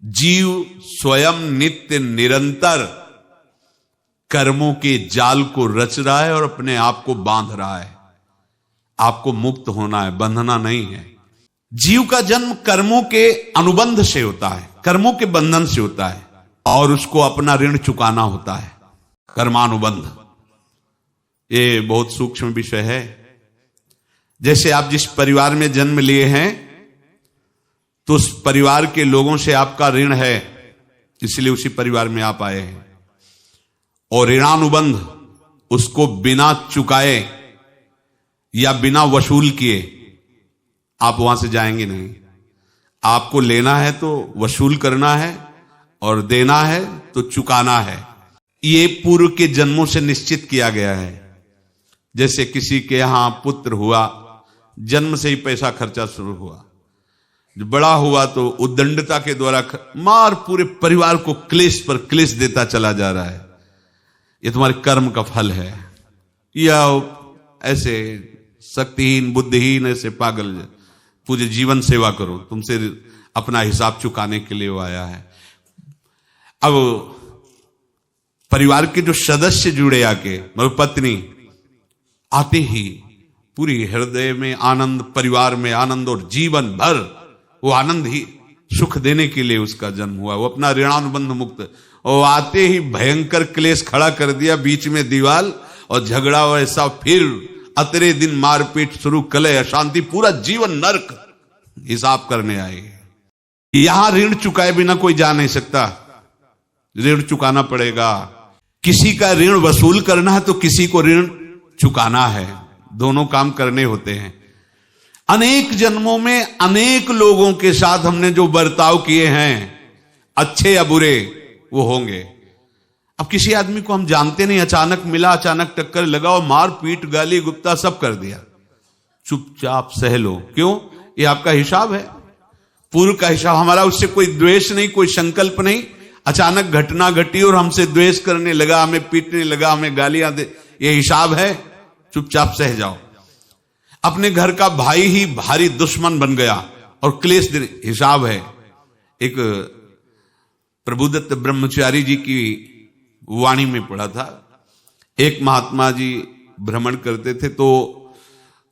जीव स्वयं नित्य निरंतर कर्मों के जाल को रच रहा है और अपने आप को बांध रहा है। आपको मुक्त होना है, बंधना नहीं है। जीव का जन्म कर्मों के अनुबंध से होता है, कर्मों के बंधन से होता है, और उसको अपना ऋण चुकाना होता है, कर्मानुबंध। ये बहुत सूक्ष्म विषय है। जैसे आप जिस परिवार में जन्म लिए हैं तो उस परिवार के लोगों से आपका ऋण है, इसलिए उसी परिवार में आप आए हैं, और ऋणानुबंध उसको बिना चुकाए या बिना वसूल किए आप वहां से जाएंगे नहीं। आपको लेना है तो वसूल करना है, और देना है तो चुकाना है। ये पूर्व के जन्मों से निश्चित किया गया है। जैसे किसी के यहां पुत्र हुआ, जन्म से ही पैसा खर्चा शुरू हुआ, जो बड़ा हुआ तो उद्दंडता के द्वारा मार पूरे परिवार को क्लेश पर क्लेश देता चला जा रहा है। ये तुम्हारे कर्म का फल है। या ऐसे शक्तिहीन बुद्धिहीन ऐसे पागल पूरे जीवन सेवा करो, तुमसे अपना हिसाब चुकाने के लिए वो आया है। अब परिवार के जो सदस्य जुड़े आके, मतलब पत्नी आते ही पूरी हृदय में आनंद, परिवार में आनंद, और जीवन भर वो आनंद ही सुख देने के लिए उसका जन्म हुआ। वो अपना ऋणानुबंध मुक्त, और आते ही भयंकर क्लेश खड़ा कर दिया, बीच में दीवाल और झगड़ा वैसा, फिर अतरे दिन मारपीट शुरू, कलह अशांति, पूरा जीवन नरक हिसाब करने आए। यहां ऋण चुकाए बिना कोई जा नहीं सकता, ऋण चुकाना पड़ेगा। किसी का ऋण वसूल करना है तो किसी को ऋण चुकाना है, दोनों काम करने होते हैं। अनेक जन्मों में अनेक लोगों के साथ हमने जो बर्ताव किए हैं, अच्छे या बुरे, वो होंगे। अब किसी आदमी को हम जानते नहीं, अचानक मिला, अचानक टक्कर लगा और मार पीट गाली गुप्ता सब कर दिया, चुपचाप सह लो। क्यों? ये आपका हिसाब है, पूर्व का हिसाब। हमारा उससे कोई द्वेष नहीं, कोई संकल्प नहीं। अचानक घटना घटी और हमसे द्वेष करने लगा, हमें पीटने लगा, हमें गालियां दे, ये हिसाब है, चुपचाप सह जाओ। अपने घर का भाई ही भारी दुश्मन बन गया और क्लेश दे, हिसाब है। एक प्रभुदत्त ब्रह्मचारी जी की वाणी में पढ़ा था, एक महात्मा जी भ्रमण करते थे तो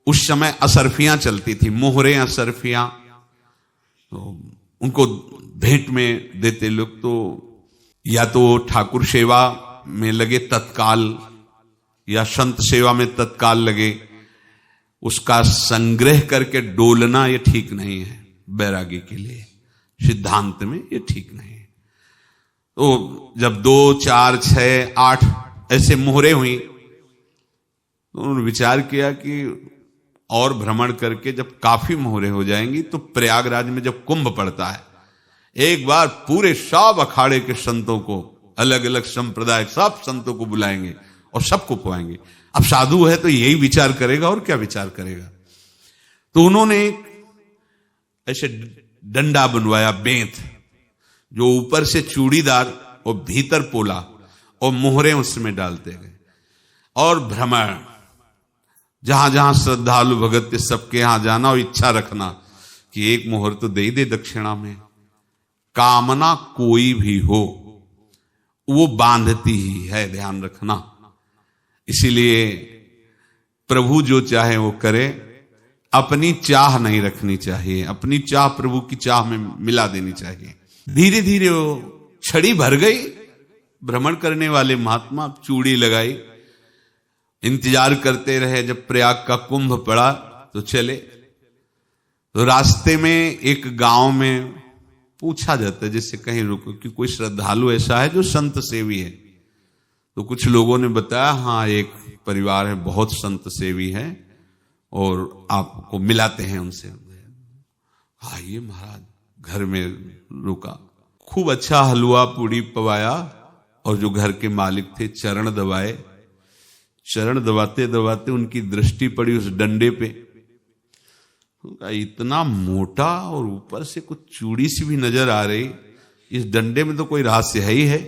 उस समय असरफियां चलती थी, मोहरे असरफियां, तो उनको भेंट में देते लोग। तो या तो ठाकुर सेवा में लगे तत्काल, या संत सेवा में तत्काल लगे, उसका संग्रह करके डोलना ये ठीक नहीं है। बैरागी के लिए सिद्धांत में ये ठीक नहीं है। तो जब 2, 4, 6, 8 ऐसे मोहरे हुई तो उन्होंने विचार किया कि और भ्रमण करके जब काफी मोहरे हो जाएंगी तो प्रयागराज में जब कुंभ पड़ता है, एक बार पूरे सब अखाड़े के संतों को, अलग अलग संप्रदाय सब संतों को बुलाएंगे और सबको खुआएंगे। अब साधु है तो यही विचार करेगा, और क्या विचार करेगा। तो उन्होंने ऐसे डंडा बनवाया, बेंत, जो ऊपर से चूड़ीदार और भीतर पोला, और मोहरे उसमें डालते गए। और भ्रमण, जहां जहां श्रद्धालु भगत थे सबके यहां जाना और इच्छा रखना कि एक मोहर तो दे ही दे दक्षिणा में। कामना कोई भी हो वो बांधती ही है, ध्यान रखना। इसीलिए प्रभु जो चाहे वो करे, अपनी चाह नहीं रखनी चाहिए, अपनी चाह प्रभु की चाह में मिला देनी चाहिए। धीरे धीरे वो छड़ी भर गई। भ्रमण करने वाले महात्मा चूड़ी लगाई, इंतजार करते रहे। जब प्रयाग का कुंभ पड़ा तो चले। तो रास्ते में एक गांव में पूछा जाता है, जिससे कहीं रुको कि कोई श्रद्धालु ऐसा है जो संत सेवी है। तो कुछ लोगों ने बताया, हाँ एक परिवार है, बहुत संत सेवी है, और आपको मिलाते हैं उनसे। आइए महाराज, घर में रुका, खूब अच्छा हलवा पूड़ी पवाया, और जो घर के मालिक थे चरण दबाए। चरण दबाते दबाते उनकी दृष्टि पड़ी उस डंडे पे, इतना मोटा और ऊपर से कुछ चूड़ी सी भी नजर आ रही, इस डंडे में तो कोई रहस्य है ही है।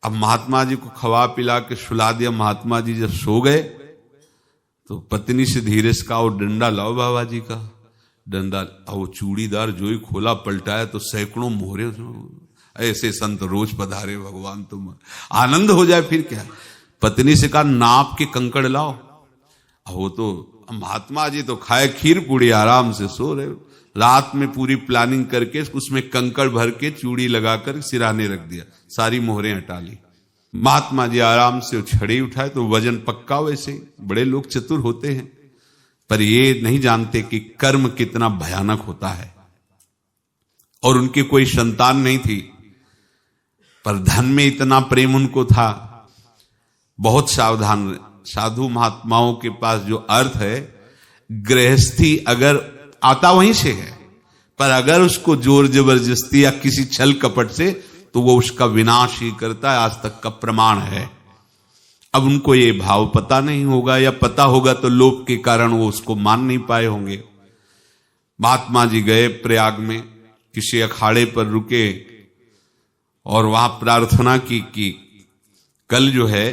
अब महात्मा जी को खवा पिला के सुला दिया। महात्मा जी जब सो गए तो पत्नी से धीरे से कहा, वो डंडा लाओ बाबा जी का। डंडा, वो चूड़ीदार जो ही खोला पलटाया तो सैकड़ों मोहरे। ऐसे संत रोज पधारे भगवान, तुम आनंद हो जाए फिर क्या। पत्नी से कहा नाप के कंकड़ लाओ। वो तो महात्मा जी तो खाए खीर पूड़ी, आराम से सो रहे। रात में पूरी प्लानिंग करके उसमें कंकड़ भर के चूड़ी लगाकर सिराने रख दिया, सारी मोहरें हटा ली। महात्मा जी आराम से छड़ी उठाए तो वजन पक्का। वैसे बड़े लोग चतुर होते हैं, पर ये नहीं जानते कि कर्म कितना भयानक होता है। और उनकी कोई संतान नहीं थी, पर धन में इतना प्रेम उनको था। बहुत सावधान। साधु महात्माओं के पास जो अर्थ है, गृहस्थी अगर आता वहीं से है, पर अगर उसको जोर जबरदस्ती या किसी छल कपट से, तो वो उसका विनाश ही करता है। आज तक का प्रमाण है। अब उनको ये भाव पता नहीं होगा, या पता होगा तो लोभ के कारण वो उसको मान नहीं पाए होंगे। महात्मा जी गए प्रयाग में, किसी अखाड़े पर रुके और वहां प्रार्थना की कि कल जो है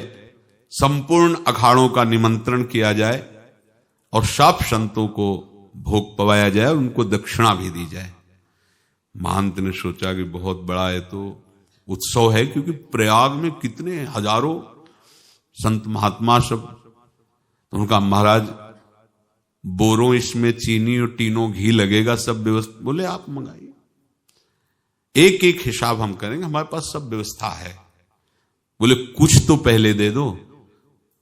संपूर्ण अखाड़ों का निमंत्रण किया जाए और सब संतों को भोग पवाया जाए और उनको दक्षिणा भी दी जाए। महंत ने सोचा कि बहुत बड़ा है तो उत्सव है, क्योंकि प्रयाग में कितने हजारों संत महात्मा सब। तो उनका महाराज बोरों इसमें चीनी और टीनों घी लगेगा, सब व्यवस्था। बोले आप मंगाइए, एक एक हिसाब हम करेंगे, हमारे पास सब व्यवस्था है। बोले कुछ तो पहले दे दो,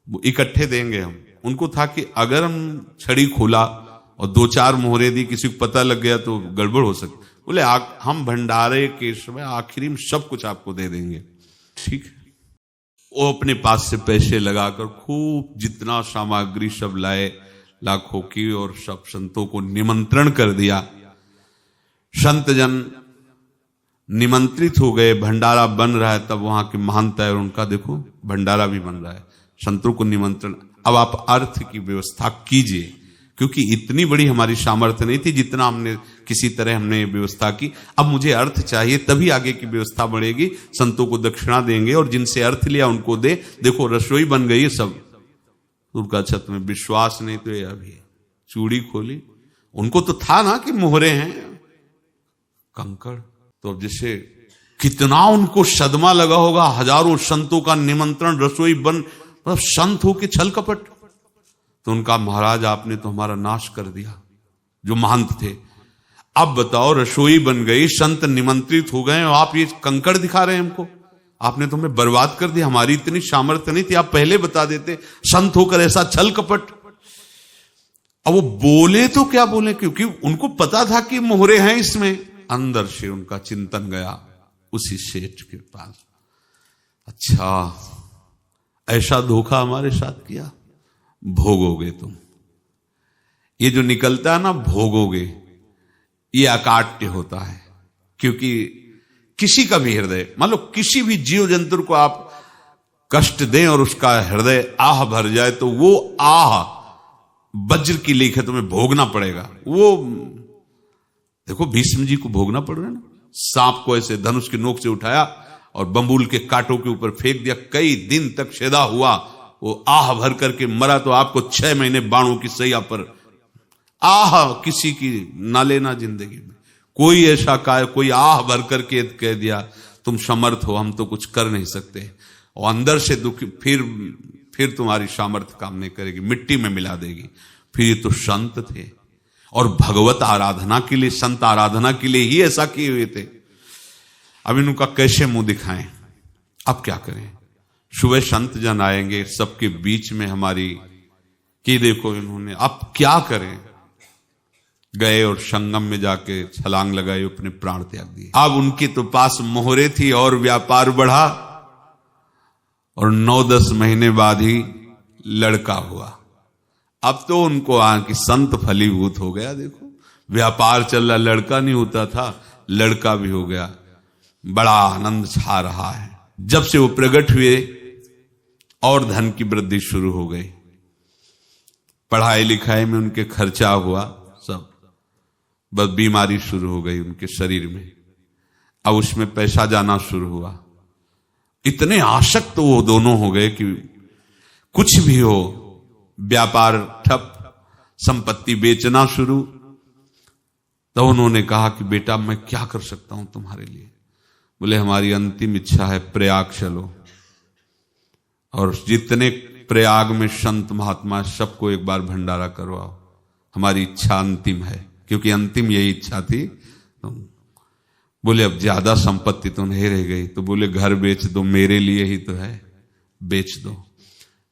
इकट्ठे देंगे हम। उनको था कि अगर हम छड़ी खोला और दो चार मोहरे दी, किसी को पता लग गया तो गड़बड़ हो सकती। बोले हम भंडारे के समय आखिरी में सब कुछ आपको दे देंगे। ठीक है। वो अपने पास से पैसे लगाकर खूब जितना सामग्री सब लाए, लाखों की, और सब संतों को निमंत्रण कर दिया। संत जन निमंत्रित हो गए, भंडारा बन रहा है। तब वहां के महंत है और उनका देखो भंडारा भी बन रहा है, संतों को निमंत्रण। अब आप अर्थ की व्यवस्था कीजिए, क्योंकि इतनी बड़ी हमारी सामर्थ्य नहीं थी जितना हमने किसी तरह हमने व्यवस्था की। अब मुझे अर्थ चाहिए, तभी आगे की व्यवस्था बढ़ेगी। संतों को दक्षिणा देंगे और जिनसे अर्थ लिया उनको दे। देखो रसोई बन गई है सब। उनका छत में विश्वास नहीं तो ये अभी चूड़ी खोली। उनको तो था ना कि मोहरे हैं, कंकड़। तो अब जैसे कितना उनको सदमा लगा होगा, हजारों संतों का निमंत्रण, रसोई बन, मतलब संत हो के छल कपट। तो उनका महाराज आपने तो हमारा नाश कर दिया, जो महंत थे। अब बताओ रसोई बन गई, संत निमंत्रित हो गए और आप ये कंकड़ दिखा रहे हैं हमको। आपने तो हमें बर्बाद कर दिया, हमारी इतनी सामर्थ्य नहीं थी, आप पहले बता देते। संत होकर ऐसा छल कपट। अब वो बोले तो क्या बोले, क्योंकि उनको पता था कि मोहरे हैं इसमें। अंदर से उनका चिंतन गया उसी सेठ के पास, अच्छा ऐसा धोखा हमारे साथ किया, भोगोगे तुम। ये जो निकलता है ना भोगोगे, ये अकाट्य होता है। क्योंकि किसी का भी हृदय, मान लो किसी भी जीव जंतु को आप कष्ट दें और उसका हृदय आह भर जाए, तो वो आह वज्र की लेख है, तुम्हें भोगना पड़ेगा। वो देखो भीष्म जी को भोगना पड़ रहा है ना। सांप को ऐसे धनुष की नोक से उठाया और बंबूल के कांटों के ऊपर फेंक दिया, कई दिन तक शेदा हुआ, वो आह भर करके मरा। तो आपको 6 महीने बाणों की सैया पर आह किसी की ना लेना जिंदगी में। कोई ऐसा कोई आह भर करके कह दिया तुम समर्थ हो, हम तो कुछ कर नहीं सकते, और अंदर से दुखी, फिर तुम्हारी सामर्थ्य काम नहीं करेगी, मिट्टी में मिला देगी। फिर ये तो संत थे और भगवत आराधना के लिए, संत आराधना के लिए ही ऐसा किए हुए थे। अब इनका कैसे मुंह दिखाएं, अब क्या करें। सुबह संत जन आएंगे, सबके बीच में हमारी कि देखो इन्होंने, अब क्या करें। गए और संगम में जाके छलांग लगाई, अपने प्राण त्याग दिए। अब उनके तो पास मोहरे थी और व्यापार बढ़ा, और 9-10 महीने बाद ही लड़का हुआ। अब तो उनको कि संत फलीभूत हो गया। देखो व्यापार चल रहा, लड़का नहीं होता था, लड़का भी हो गया। बड़ा आनंद छा रहा है। जब से वो प्रकट हुए और धन की वृद्धि शुरू हो गई, पढ़ाई लिखाई में उनके खर्चा हुआ सब, बस बीमारी शुरू हो गई उनके शरीर में। अब उसमें पैसा जाना शुरू हुआ। इतने आसक्त तो वो दोनों हो गए कि कुछ भी हो, व्यापार ठप, संपत्ति बेचना शुरू, तो उन्होंने कहा कि बेटा मैं क्या कर सकता हूं तुम्हारे लिए। बोले हमारी अंतिम इच्छा है प्रयाग चलो और जितने प्रयाग में संत महात्मा सबको एक बार भंडारा करवाओ, हमारी इच्छा अंतिम है, क्योंकि अंतिम यही इच्छा थी। तो बोले अब ज्यादा संपत्ति तो नहीं रह गई, तो बोले घर बेच दो, मेरे लिए ही तो है, बेच दो,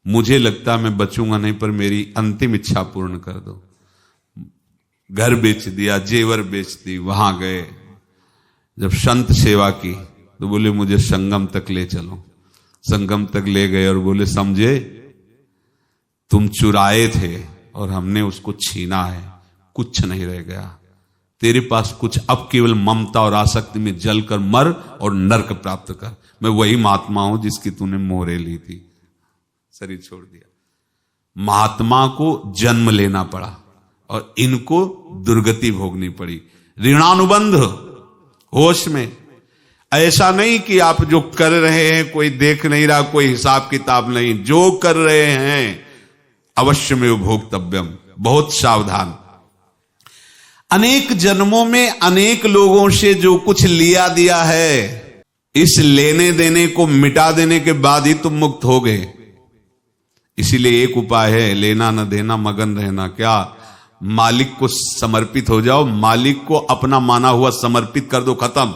मुझे लगता मैं बचूंगा नहीं, पर मेरी अंतिम इच्छा पूर्ण कर दो। घर बेच दिया, जेवर बेच दी, वहां गए, जब संत सेवा की तो बोले मुझे संगम तक ले चलो। संगम तक ले गए और बोले समझे तुम चुराए थे और हमने उसको छीना है, कुछ नहीं रह गया तेरे पास कुछ, अब केवल ममता और आसक्ति में जलकर मर और नरक प्राप्त कर। मैं वही महात्मा हूं जिसकी तूने मोहरे ली थी, शरीर छोड़ दिया। महात्मा को जन्म लेना पड़ा और इनको दुर्गति भोगनी पड़ी। ऋणानुबंध होश में, ऐसा नहीं कि आप जो कर रहे हैं कोई देख नहीं रहा, कोई हिसाब किताब नहीं, जो कर रहे हैं अवश्य में भोक्तव्यम, बहुत सावधान। अनेक जन्मों में अनेक लोगों से जो कुछ लिया दिया है, इस लेने देने को मिटा देने के बाद ही तुम मुक्त हो गए। इसीलिए एक उपाय है, लेना न देना मगन रहना। क्या? मालिक को समर्पित हो जाओ, मालिक को अपना माना हुआ समर्पित कर दो, खत्म।